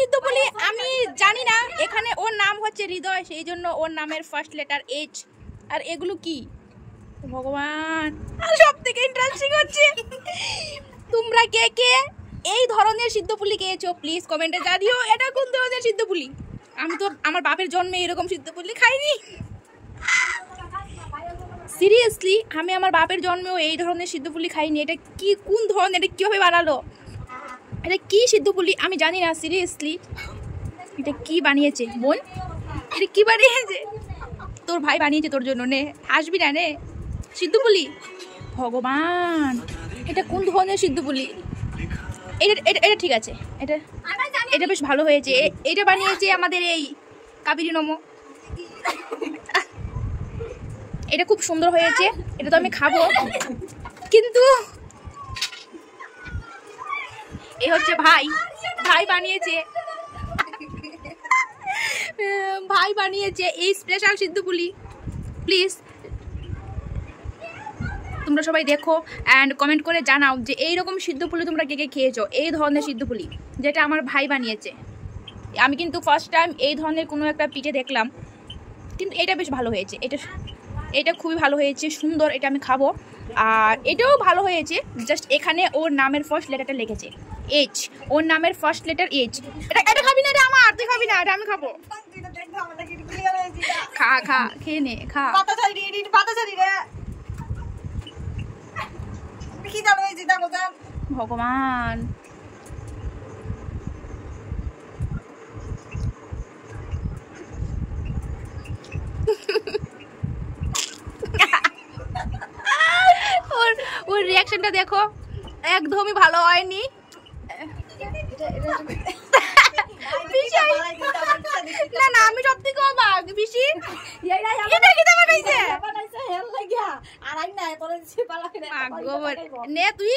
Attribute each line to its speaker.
Speaker 1: সিদ্ধপুলি আমি জানি না, এখানে ওর নাম হচ্ছে হৃদয়, সেই জন্য ওর নামের ফার্স্ট লেটার এইচ। আর এগুলো কি ভগবান, সব থেকে ইন্টারেস্টিং হচ্ছে তোমরা কে কে এই ধরনের সিদ্ধপুলি খেয়েছো প্লিজ কমেন্টে জানিও এটা কোন ধরনের সিদ্ধপুলি। আমি তো আমার বাপের জন্মে এরকম সিদ্ধপুলি খাইনি, সিরিয়াসলি আমি আমার বাপের জন্মেও এই ধরনের সিদ্ধপুলি খাইনি। এটা কি কোন ধরনের, এটা কীভাবে বানালো, এটা কি সিদ্ধপুলি আমি জানি না সিরিয়াসলি। এটা কি বানিয়েছে বোন, এটা কি বানিয়েছে? তোর ভাই বানিয়েছে তোর জন্য, নে আসবি না নে সিদ্ধপুলি। ভগবান এটা কোন ধরনের সিদ্ধপুলি? এটা এটা এটা ঠিক আছে, এটা এটা বেশ ভালো হয়েছে। এটা বানিয়েছে আমাদের এই কাবেরী নমো, এটা খুব সুন্দর হয়েছে, এটা তো আমি খাবো। কিন্তু এ হচ্ছে ভাই, ভাই বানিয়েছে, ভাই বানিয়েছে এই স্পেশাল সিদ্ধপুলি। প্লিজ তোমরা সবাই দেখো অ্যান্ড কমেন্ট করে জানাও যে এইরকম সিদ্ধপুলি তোমরা কে কে খেয়েছো, এই ধরনের সিদ্ধপুলি যেটা আমার ভাই বানিয়েছে। আমি কিন্তু ফার্স্ট টাইম এই ধরনের কোনো একটা পিঠে দেখলাম, কিন্তু এটা বেশ ভালো হয়েছে, এটা এটা খুবই ভালো হয়েছে, সুন্দর, এটা আমি খাবো। আর এটাও ভালো হয়েছে, জাস্ট এখানে ওর নামের ফার্স্ট লেটারটা লিখেছে এইচ, ওর নামের ফার্স্ট লেটার এইচ। এটা এটা খাবি না, এটা আমার, তুই খাবি না, এটা আমি খাবো। খা খা খেয়ে নে, খা। ভগবান ওর রিয়াকশনটা দেখো, একদমই ভালো হয়নি। না না আমি সব থেকে অবাক, পিসি এটা কিটা বানাইছে? নে তুই